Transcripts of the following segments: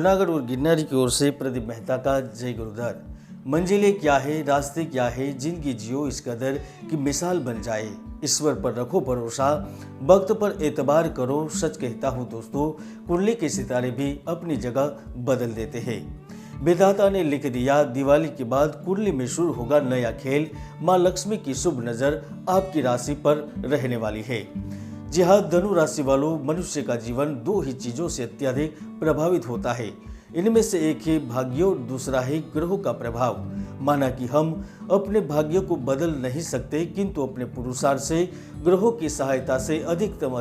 जूनागढ़ और गिरनारी की ओर से प्रदीप मेहता का जय गुरुधर। मंजिलें क्या है, रास्ते क्या है, जिंदगी जियो इस कदर की मिसाल बन जाए। ईश्वर पर रखो भरोसा, वक्त पर एतबार करो। सच कहता हूँ दोस्तों, कुंडली के सितारे भी अपनी जगह बदल देते हैं। विधाता ने लिख दिया, दिवाली के बाद कुंडली में शुरू होगा नया खेल। माँ लक्ष्मी की शुभ नजर आपकी राशि पर रहने वाली है। जी हाँ, धनु राशि वालों, मनुष्य का जीवन दो ही चीजों से अत्यधिक प्रभावित होता है। इनमें से एक है भाग्य और दूसरा है ग्रहों का प्रभाव। माना कि हम अपने भाग्य को बदल नहीं सकते, किंतु अपने पुरुषार्थ से ग्रहों की सहायता से अधिकतम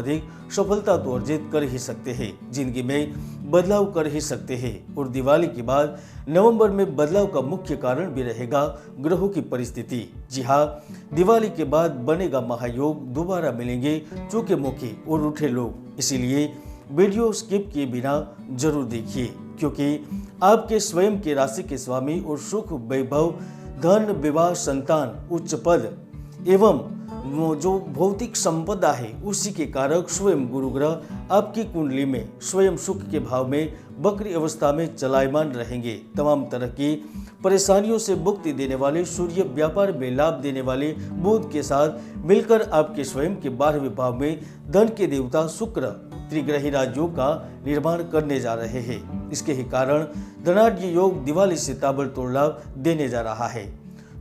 सफलता तो अर्जित कर ही सकते हैं, जिंदगी में बदलाव कर ही सकते हैं। और दिवाली के बाद नवंबर में बदलाव का मुख्य कारण भी रहेगा ग्रहों की परिस्थिति। जी हाँ, दिवाली के बाद बनेगा महायोग, दोबारा मिलेंगे चूके मौके और उठे लोग। इसीलिए वीडियो स्किप किए बिना जरूर देखिए, क्योंकि आपके स्वयं के राशि के स्वामी और सुख, वैभव, धन, विवाह, संतान, उच्च पद एवं जो भौतिक संपदा है उसी के कारक स्वयं गुरु ग्रह आपकी कुंडली में स्वयं सुख के भाव में वक्री अवस्था में चलायमान रहेंगे। तमाम तरह की परेशानियों से मुक्ति देने वाले सूर्य, व्यापार में लाभ देने वाले बुध के साथ मिलकर आपके स्वयं के 12वें भाव में धन के देवता शुक्र त्रिग्रही राजयोग का निर्माण करने जा रहे हैं। इसके ही कारण धनाढ्य योग दिवाली से ताबड़तोड़ लाभ देने जा रहा है।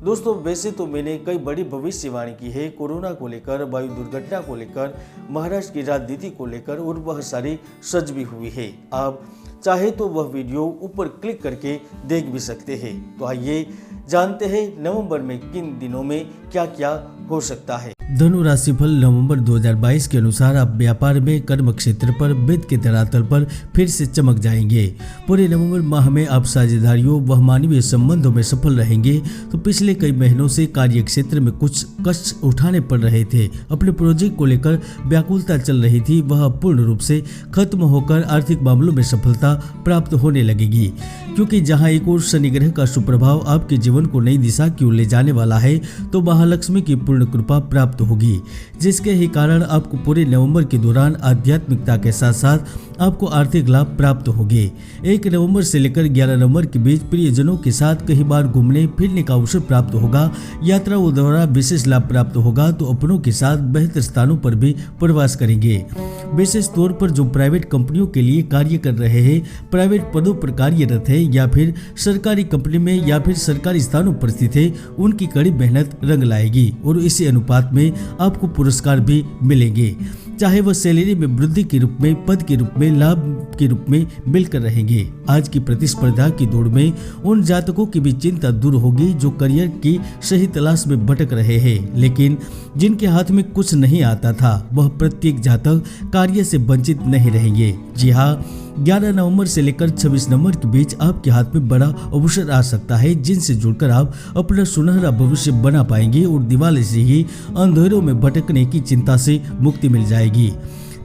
दोस्तों, वैसे तो मैंने कई बड़ी भविष्यवाणी की है, कोरोना को लेकर, वायु दुर्घटना को लेकर, महाराष्ट्र की राजनीति को लेकर, और वह सारी सच भी हुई है। आप चाहे तो वह वीडियो ऊपर क्लिक करके देख भी सकते हैं। तो आइए जानते हैं नवंबर में किन दिनों में क्या क्या हो सकता है। धनु राशिफल नवंबर 2022 के अनुसार आप व्यापार में, कर्म क्षेत्र पर, वित्त के धरातल पर फिर से चमक जाएंगे। पूरे नवंबर माह में आप साझेदारियों व मानवीय संबंधों में सफल रहेंगे। तो पिछले कई महीनों से कार्य क्षेत्र में कुछ कष्ट उठाने पड़ रहे थे। अपने प्रोजेक्ट को लेकर व्याकुलता चल रही थी, वह पूर्ण रूप से खत्म होकर आर्थिक मामलों में सफलता प्राप्त होने लगेगी। क्योंकि जहां एक और शनि ग्रह का सुप्रभाव आपके जीवन को नई दिशा की ओर ले जाने वाला है, तो महालक्ष्मी की पूर्ण कृपा प्राप्त होगी, जिसके ही कारण आपको पूरे नवंबर के दौरान आध्यात्मिकता के साथ साथ आपको आर्थिक लाभ प्राप्त होंगे। 1 नवंबर से लेकर 11 नवंबर के बीच प्रियजनों के साथ कई बार घूमने फिरने का अवसर प्राप्त होगा। यात्रा व दौरा विशेष लाभ प्राप्त होगा। तो अपनों के साथ बेहतर स्थानों पर भी प्रवास करेंगे। विशेष तौर पर जो प्राइवेट कंपनियों के लिए कार्य कर रहे हैं, प्राइवेट पदों पर कार्यरत है या फिर सरकारी कंपनी में या फिर सरकारी स्थानों पर स्थित है, उनकी कड़ी मेहनत रंग लाएगी और इसी अनुपात में आपको पुरस्कार भी मिलेंगे। चाहे वह सैलरी में वृद्धि के रूप में, पद के रूप में, लाभ के रूप में मिलकर रहेंगे। आज की प्रतिस्पर्धा की दौड़ में उन जातकों की भी चिंता दूर होगी जो करियर की सही तलाश में भटक रहे हैं, लेकिन जिनके हाथ में कुछ नहीं आता था, वह प्रत्येक जातक कार्य से वंचित नहीं रहेंगे। जी हाँ, 11 नवंबर से लेकर 26 नवंबर के बीच आपके हाथ में बड़ा अवसर आ सकता है, जिनसे जुड़कर आप अपना सुनहरा भविष्य बना पाएंगे और दिवाली से ही अंधेरों में भटकने की चिंता से मुक्ति मिल जाएगी।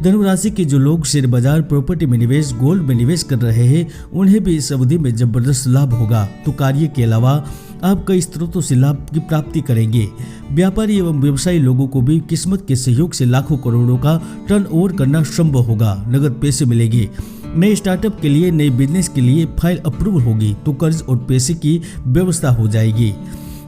धनु राशि के जो लोग शेयर बाजार, प्रॉपर्टी में निवेश, गोल्ड में निवेश कर रहे हैं, उन्हें भी इस अवधि में जबरदस्त लाभ होगा। तो कार्य के अलावा आप कई स्रोतों से लाभ की प्राप्ति करेंगे। व्यापारी एवं व्यवसायी लोगों को भी किस्मत के सहयोग से लाखों करोड़ों का टर्नओवर करना संभव होगा। नगद पैसे मिलेंगे। नए स्टार्टअप के लिए, नए बिजनेस के लिए फाइल अप्रूवल होगी, तो कर्ज और पैसे की व्यवस्था हो जाएगी।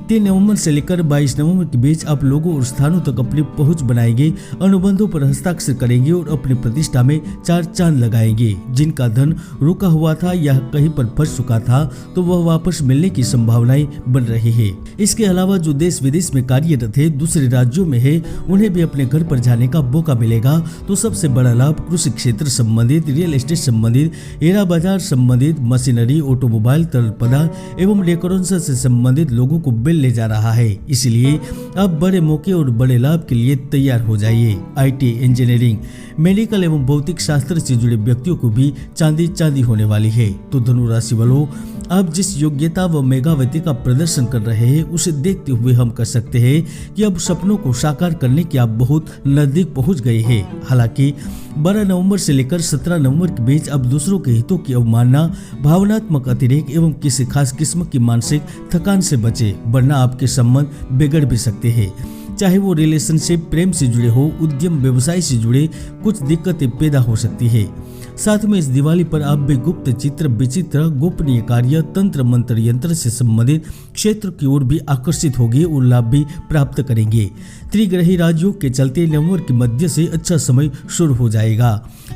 3 नवंबर से लेकर 22 नवंबर के बीच आप लोगों और स्थानों तक अपनी पहुंच बनाएंगे, अनुबंधों पर हस्ताक्षर करेंगे और अपनी प्रतिष्ठा में 4 चांद लगाएंगे। जिनका धन रुका हुआ था या कहीं पर फंस चुका था, तो वह वापस मिलने की संभावनाएं बन रही है। इसके अलावा जो देश विदेश में कार्यरत है, दूसरे राज्यों में है, उन्हें भी अपने घर पर जाने का मौका मिलेगा। तो सबसे बड़ा लाभ कृषि क्षेत्र संबंधित, रियल एस्टेट संबंधित, हीरा बाजार संबंधित, मशीनरी, ऑटोमोबाइल, तरल पदार्थ एवं डेकोरेशन से संबंधित लोगों को ले जा रहा है। इसलिए अब बड़े मौके और बड़े लाभ के लिए तैयार हो जाइए। IT, इंजीनियरिंग, मेडिकल एवं भौतिक शास्त्र से जुड़े व्यक्तियों को भी चांदी होने वाली है। तो धनु राशि वालों, आप जिस योग्यता व मेधावी का प्रदर्शन कर रहे हैं, उसे देखते हुए हम कह सकते हैं कि अब सपनों को साकार करने के आप बहुत नजदीक पहुंच गए हैं। हालांकि 12 नवंबर से लेकर 17 नवंबर के बीच अब दूसरों के हितों की अवमानना, भावनात्मक अतिरेक एवं किसी खास किस्म की मानसिक थकान से बचे, वरना आपके संबंध बिगड़ भी सकते हैं। चाहे वो रिलेशनशिप, प्रेम से जुड़े हो, उद्यम, व्यवसाय से जुड़े, कुछ दिक्कतें पैदा हो सकती है। साथ में इस दिवाली पर आप भी गुप्त चित्र, विचित्र, गोपनीय कार्य, तंत्र मंत्र यंत्र से संबंधित क्षेत्र की ओर भी आकर्षित होगी और लाभ भी प्राप्त करेंगे। त्रिग्रही राजयोग के चलते नवंबर के मध्य से अच्छा समय शुरू हो जाएगा।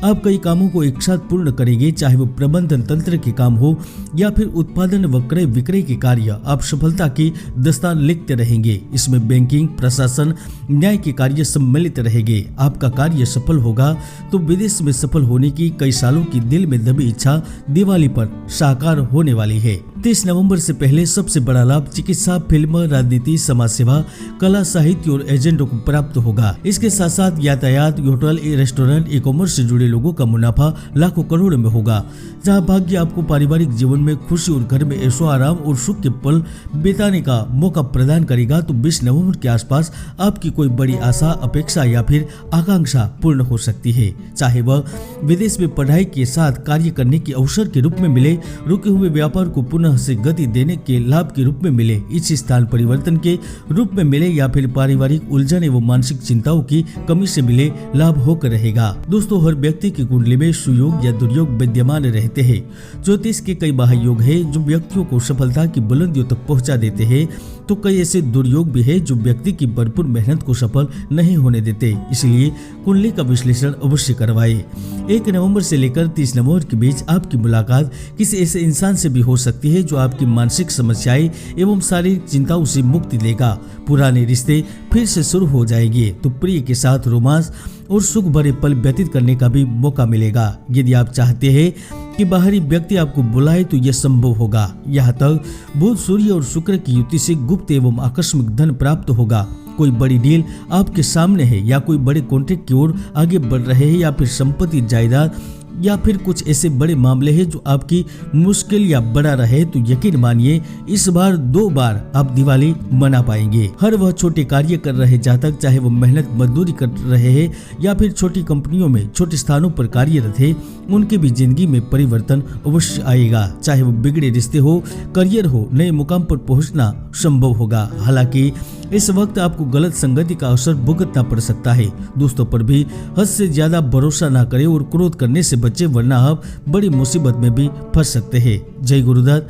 आप कई कामों को एक साथ पूर्ण करेंगे, चाहे वो प्रबंधन तंत्र के काम हो या फिर उत्पादन व क्रय विक्रय के कार्य। आप सफलता की दस्तान लिखते रहेंगे। इसमें बैंकिंग, प्रशासन, न्याय के कार्य सम्मिलित रहेंगे। आपका कार्य सफल होगा तो विदेश में सफल होने की कई सालों की दिल में दबी इच्छा दिवाली पर साकार होने वाली है। 30 नवंबर से पहले सबसे बड़ा लाभ चिकित्सा, फिल्म, राजनीति, समाज सेवा, कला, साहित्य और एजेंटों को प्राप्त होगा। इसके साथ साथ यातायात, होटल, रेस्टोरेंट, ई कॉमर्स से जुड़े लोगों का मुनाफा लाखों करोड़ों में होगा। जहां भाग्य आपको पारिवारिक जीवन में खुशी और घर में ऐशो आराम और सुख के पल बिताने का मौका प्रदान करेगा, तो 20 नवंबर के आसपास आपकी कोई बड़ी आशा, अपेक्षा या फिर आकांक्षा पूर्ण हो सकती है। चाहे वह विदेश में पढ़ाई के साथ कार्य करने के अवसर के रूप में मिले, रुके हुए व्यापार को पुनः से गति देने के लाभ के रूप में मिले, इस स्थान परिवर्तन के रूप में मिले या फिर पारिवारिक उलझन एवं मानसिक चिंताओं की कमी से मिले, लाभ होकर रहेगा। दोस्तों, हर व्यक्ति की कुंडली में सुयोग या दुर्योग विद्यमान रहते हैं। ज्योतिष के कई महायोग है जो व्यक्तियों को सफलता की बुलंदियों तक पहुंचा देते हैं, तो कई ऐसे दुर्योग भी है जो व्यक्ति की भरपूर मेहनत को सफल नहीं होने देते। इसलिए कुंडली का विश्लेषण अवश्य करवाएं। 1 नवंबर से लेकर 30 नवंबर के बीच आपकी मुलाकात किसी ऐसे इंसान से भी हो सकती है जो आपकी मानसिक समस्याएं एवं शारीरिक चिंताओं से मुक्ति देगा। पुराने रिश्ते फिर से शुरू हो जाएंगे, तो प्रिय के साथ रोमांस और सुख भरे पल व्यतीत करने का भी मौका मिलेगा। यदि आप चाहते हैं कि बाहरी व्यक्ति आपको बुलाए तो यह संभव होगा। यहाँ तक बुध, सूर्य और शुक्र की युति से गुप्त एवं आकस्मिक धन प्राप्त होगा। कोई बड़ी डील आपके सामने है या कोई बड़े कॉन्ट्रैक्ट की ओर आगे बढ़ रहे हैं या फिर संपत्ति, जायदाद या फिर कुछ ऐसे बड़े मामले हैं जो आपकी मुश्किल या बड़ा रहे, तो यकीन मानिए इस बार 2 बार आप दिवाली मना पाएंगे। हर वह छोटे कार्य कर रहे जातक, चाहे वो मेहनत मजदूरी कर रहे हैं या फिर छोटी कंपनियों में छोटे स्थानों पर कार्यरत है, उनकी भी जिंदगी में परिवर्तन अवश्य आएगा। चाहे वो बिगड़े रिश्ते हो, करियर हो, नए मुकाम पर पहुंचना संभव होगा। हालांकि इस वक्त आपको गलत संगति का असर भुगतना पड़ सकता है। दोस्तों पर भी हद से ज्यादा भरोसा न करें और क्रोध करने से बचे, वरना आप बड़ी मुसीबत में भी फंस सकते हैं। जय गुरुदत्त।